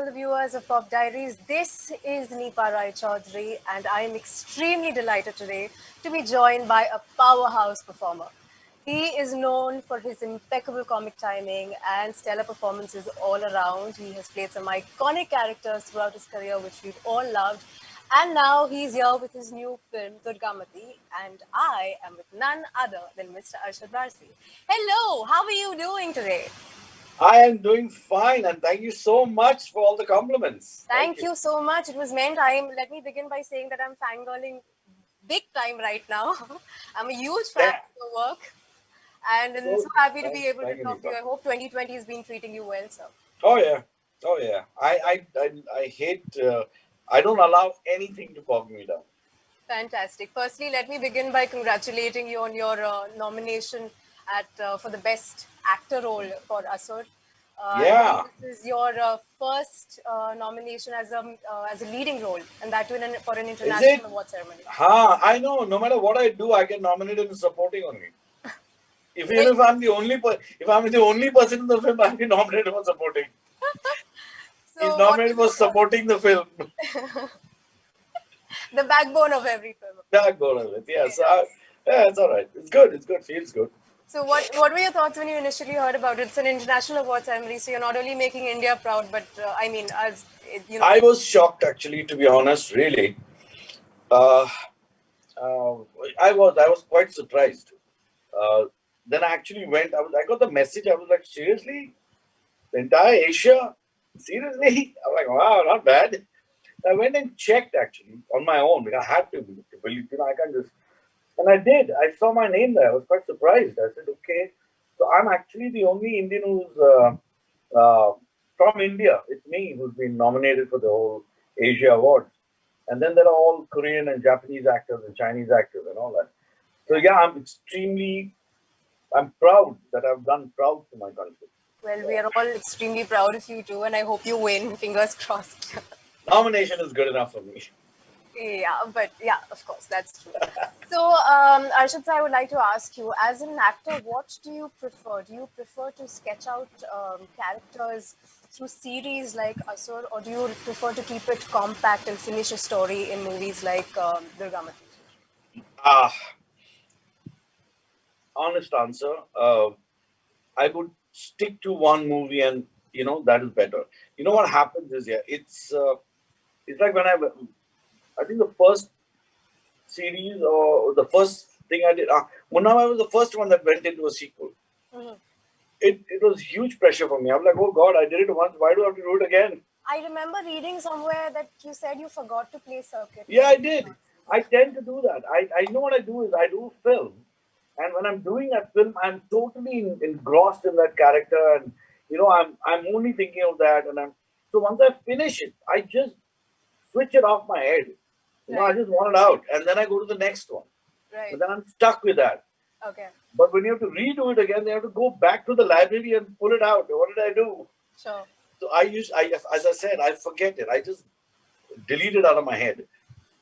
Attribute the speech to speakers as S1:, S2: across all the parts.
S1: all the viewers of Pop Diaries. This is Nipa Rai Chaudhary, and I am extremely delighted today to be joined by a powerhouse performer. He is known for his impeccable comic timing and stellar performances all around. He has played some iconic characters throughout his career, which we've all loved. And now he's here with his new film, Durgamati, and I am with none other than Mr. Arshad Warsi. Hello, how are you doing today?
S2: I am doing fine, and thank you so much for all the compliments. Thank
S1: Thank
S2: you.
S1: you so much. It was meant. Let me begin by saying that I'm fangirling big time right now. I'm a huge fan
S2: Yeah.
S1: of your work, and I'm so
S2: So
S1: happy to be
S2: thank,
S1: able to
S2: thank you,
S1: talk to
S2: Nipa.
S1: you. I hope 2020 has been treating you well, sir.
S2: Oh yeah, oh yeah. I hate. I don't allow anything to bog me down.
S1: Fantastic. Firstly, let me begin by congratulating you on your nomination at for the best actor role for Asur. I believe
S2: Yeah.
S1: this is your first nomination as a leading role, and that too for an
S2: Is
S1: international
S2: it?
S1: award ceremony.
S2: I know. No matter what I do, I get nominated in supporting only. If even
S1: Well,
S2: if I'm the only if I'm the only person in the film, I'll be nominated for supporting. He's
S1: so, what
S2: nominated
S1: was
S2: for
S1: your thought?
S2: supporting the film.
S1: The backbone of every film.
S2: That go of it. Yeah.
S1: Yeah.
S2: Yeah, it's all right. It's good. It's good. Feels good.
S1: So, what were your thoughts when you initially heard about it? It's an international award ceremony, so you're not only making India proud, but I mean, as you know,
S2: I was shocked actually, to be honest. Really. Uh, uh, I was quite surprised. Uh, then I actually went. I got the message. I was like, seriously, the entire Asia, seriously. I'm like, wow, not bad. I went and checked actually on my own because I had to believe. I can't just. And I did. I saw my name there. I was quite surprised. I said, okay. So I'm actually the only Indian who's from India. It's me who's been nominated for the whole Asia Awards. And then there are all Korean and Japanese actors and Chinese actors and all that. So yeah, I'm proud that I've done proud to my country.
S1: well, we are all extremely proud of you too, and I hope you win. Fingers crossed.
S2: Nomination is good enough for me.
S1: Yeah, but yeah, of course, that's true. So, Arshad, I would like to ask you, as an actor, what do you prefer? Do you prefer to sketch out characters through series like Asur, or do you prefer to keep it compact and finish a story in movies like Durgamati?
S2: Ah, honest answer. I would stick to one movie, and that is better. You know what happens is, yeah, it's like when I think the first series or the first thing I did. Munna was the first one that went into a sequel.
S1: Mhm.
S2: It was huge pressure for me. I'm like, oh God, I did it once. Why do I have to do it again?
S1: I remember reading somewhere that you said you forgot to play circuit
S2: Yeah,
S1: when
S2: I
S1: you did
S2: did.
S1: not.
S2: I tend to do that. I know what I do is I do film, and when I'm doing that film, I'm totally engrossed in that character, and I'm only thinking of that, and I'm so once I finish it, I just switch it off my head. I
S1: Right,
S2: just want it out, and then I go to the next one.
S1: right.
S2: But then I'm stuck with that.
S1: Okay,
S2: But when you have to redo it again, they have to go back to the library and pull it out. What did I do?
S1: sure.
S2: So as I said, I forget it. I just delete it out of my head.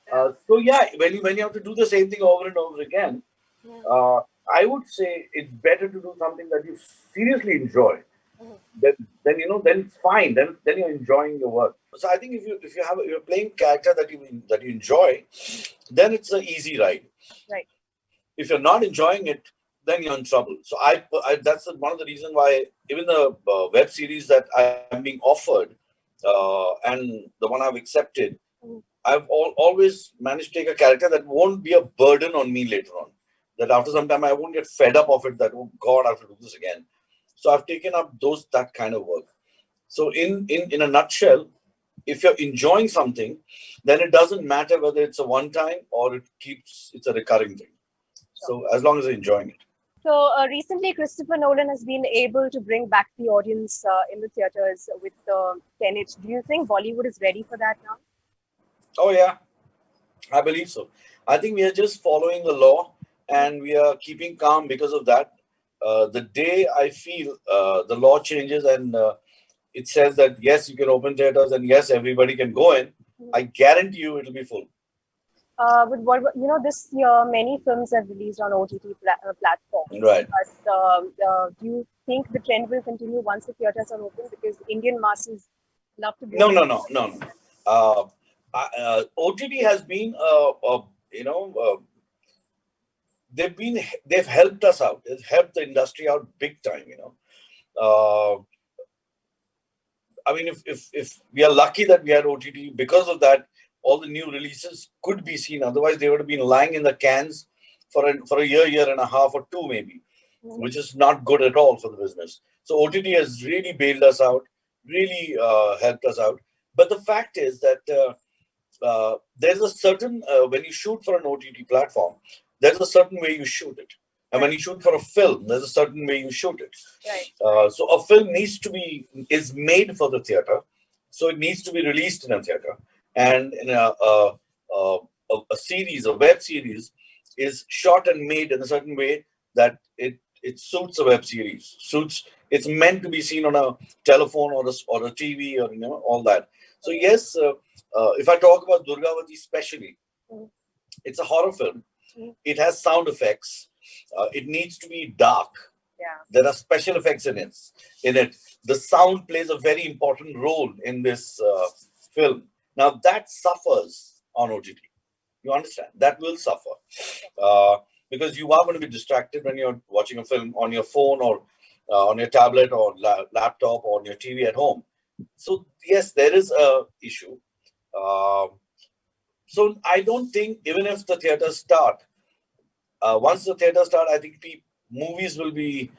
S1: Yeah.
S2: So yeah, when you have to do the same thing over and over again,
S1: Mhm,
S2: uh, I would say it's better to do something that you seriously enjoy.
S1: mhm.
S2: Then it's fine. Then you're enjoying your work. So I think if you're playing character that you enjoy, then it's an easy ride.
S1: Right.
S2: If you're not enjoying it, then you're in trouble. So that's one of the reasons why even the web series that I'm being offered and the one I've accepted,
S1: Mhm.
S2: always managed to take a character that won't be a burden on me later on. That after some time I won't get fed up of it. That oh God, I have to do this again. So I've taken up that kind of work. So in a nutshell, if you're enjoying something, then it doesn't matter whether it's a one time or it's a recurring thing.
S1: Sure.
S2: So as long as you're enjoying it.
S1: So recently, Christopher Nolan has been able to bring back the audience in the theaters with Tenet. Do you think Bollywood is ready for that now?
S2: Oh yeah, I believe so. I think we are just following the law and we are keeping calm because of that. The day I feel the law changes and it says that yes, you can open theaters and yes, everybody can go in, I guarantee you it'll be full.
S1: But this year many films have released on OTT platforms.
S2: Right.
S1: But do you think the trend will continue once the theaters are open? Because Indian masses love to
S2: No,
S1: go.
S2: no, no, no, no. OTT has been, you know, they've helped us out. They've helped the industry out big time. Uh, I mean, if we are lucky that we had OTT, because of that, all the new releases could be seen. Otherwise, they would have been lying in the cans for a year and a half or two maybe,
S1: Mhm.
S2: which is not good at all for the business. So OTT has really bailed us out, really helped us out. But the fact is that there's a certain when you shoot for an OTT platform, there's a certain way you shoot it, and when
S1: Right,
S2: you shoot for a film, there's a certain way you shoot it.
S1: right,
S2: So a film is made for the theater, so it needs to be released in a theater, and in a series, a web series, is shot and made in a certain way that it suits a web series. Suits it's meant to be seen on a telephone or a TV or all that. So yes, if I talk about Durgavati especially,
S1: mhm,
S2: it's a horror film.
S1: mhm.
S2: It has sound effects. It needs to be dark.
S1: Yeah,
S2: There are special effects in it. The sound plays a very important role in this film. Now that suffers on OTT. You understand? That will suffer uh, because you are going to be distracted when you're watching a film on your phone or on your tablet or laptop or on your TV at home. So yes, there is a issue. Um so I don't think even if the theaters start, once the theaters start, I think movies will be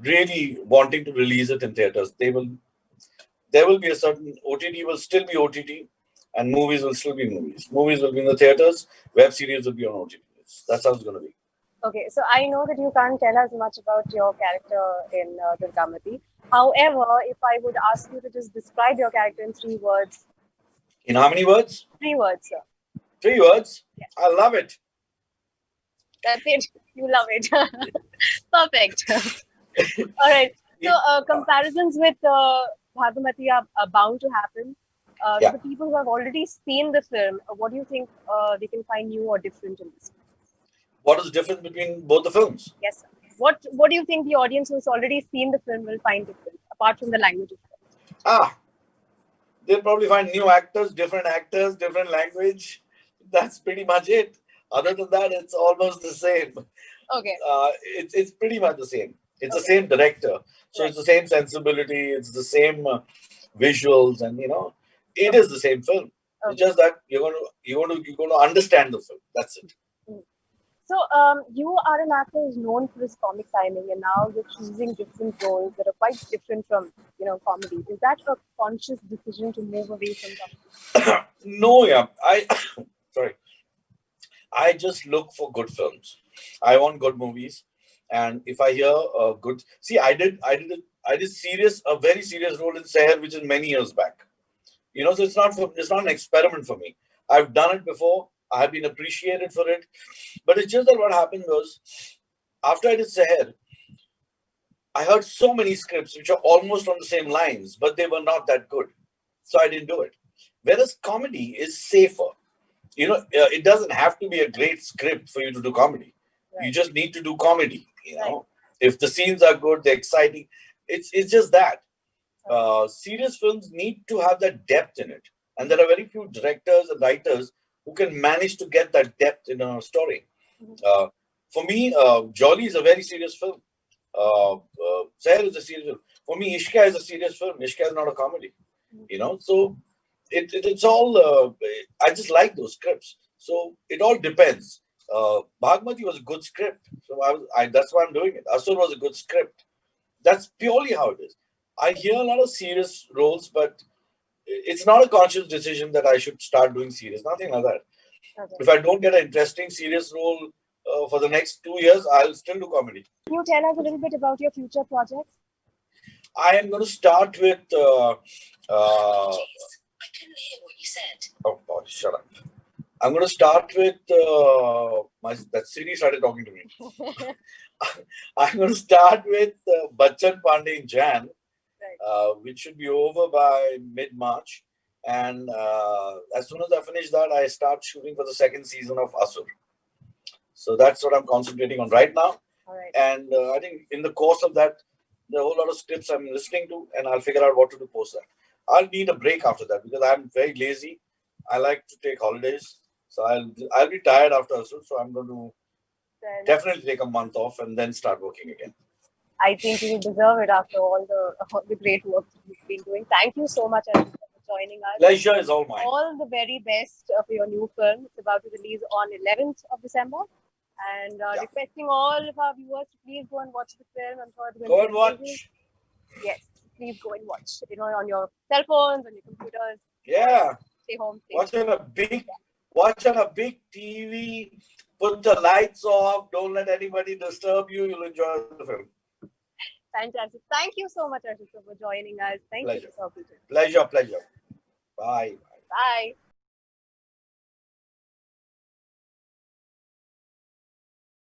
S2: really wanting to release it in theaters. There will be a certain OTT will still be OTT, and movies will still be movies. Movies will be in the theaters. Web series will be on OTT. That's how it's going to be.
S1: okay. So I know that you can't tell us much about your character in Durgamati. However, if I would ask you to just describe your character in 3 words,
S2: In how many words?
S1: 3 words, sir.
S2: 3 words.
S1: Yes,
S2: I love it.
S1: that's it. You love it. Perfect. All right. So
S2: It-
S1: comparisons with Bhagavati are bound to happen. To
S2: yeah.
S1: the people who have already seen the film, what do you think they can find new or different in this?
S2: What is the difference between both the films?
S1: Yes, sir. What do you think the audience who's already seen the film will find different, apart from the language, of course?
S2: Ah, they'll probably find new actors, different language. That's pretty much it. Other than that, it's almost the same.
S1: Okay,
S2: It's pretty much the same. It's the
S1: okay,
S2: same director, so
S1: right,
S2: it's the same sensibility. It's the same visuals, and it
S1: okay,
S2: is the same film. It's
S1: okay.
S2: just that you're going to understand the film. That's it.
S1: Mm. So, you are an actor who's known for his comic timing, and now you're choosing different roles that are quite different from, comedy. Is that a conscious decision to move away from comedy?
S2: No, yeah, I sorry. I just look for good films. I want good movies, and if I hear good, see, I did a very serious role in Seher, which is many years back. So it's not an experiment for me. I've done it before. I have been appreciated for it, but it's just that what happened was after I did Seher, I heard so many scripts which are almost on the same lines, but they were not that good, so I didn't do it. Whereas comedy is safer. It doesn't have to be a great script for you to do comedy. You
S1: Right,
S2: just need to do comedy.
S1: right,
S2: If the scenes are good, they're exciting. It's just that
S1: okay,
S2: serious films need to have that depth in it, and there are very few directors and writers who can manage to get that depth in a story.
S1: mhm,
S2: Uh, for me, Jolly is a very serious film. Seher is a serious film. For me, Ishka is a serious film. Ishka is not a comedy.
S1: mhm.
S2: So it's all I just like those scripts, so it all depends. Bhagmati was a good script, so that's why I'm doing it. Asur was a good script. That's purely how it is. I hear a lot of serious roles, but it's not a conscious decision that I should start doing serious, nothing like that.
S1: Okay.
S2: If I don't get an interesting serious role for the next 2 years, I'll still do comedy.
S1: Can you tell us a little bit about your future projects?
S2: I am going to start with
S1: Jeez, I couldn't hear what you said.
S2: oh boy, shut up. I'm going to start with that Siri started talking to me. I'm going to start with Bachchan Pandey in Jan,
S1: Right.
S2: which should be over by mid-March. And as soon as I finish that, I start shooting for the second season of Asur. So that's what I'm concentrating on right now.
S1: All right.
S2: And I think in the course of that, there are a whole lot of scripts I'm listening to, and I'll figure out what to do post that. I'll need a break after that because I'm very lazy. I like to take holidays, so I'll be tired after Asur. So I'm going to
S1: Fair enough.
S2: definitely take a month off and then start working again.
S1: I think you deserve it after all the great work that you've been doing. Thank you so much, Arshad, for joining us.
S2: Pleasure is all mine.
S1: All the very best for your new film. It's about to release on 11th of December. And
S2: Yeah,
S1: requesting all of our viewers to please go and watch the film. I'm sure it's going to
S2: go
S1: be
S2: and
S1: amazing.
S2: watch.
S1: Yes, please go and watch. On your cell phones, on your computers.
S2: Yeah,
S1: Stay home, stay
S2: watch
S1: safe.
S2: on a big, watch on a big TV. Put the lights off. Don't let anybody disturb you. You'll enjoy the film.
S1: Fantastic. Thank you so much, Arshad, for joining us. Thank you
S2: Pleasure,
S1: for talking to us.
S2: pleasure, pleasure. Bye.
S1: Bye.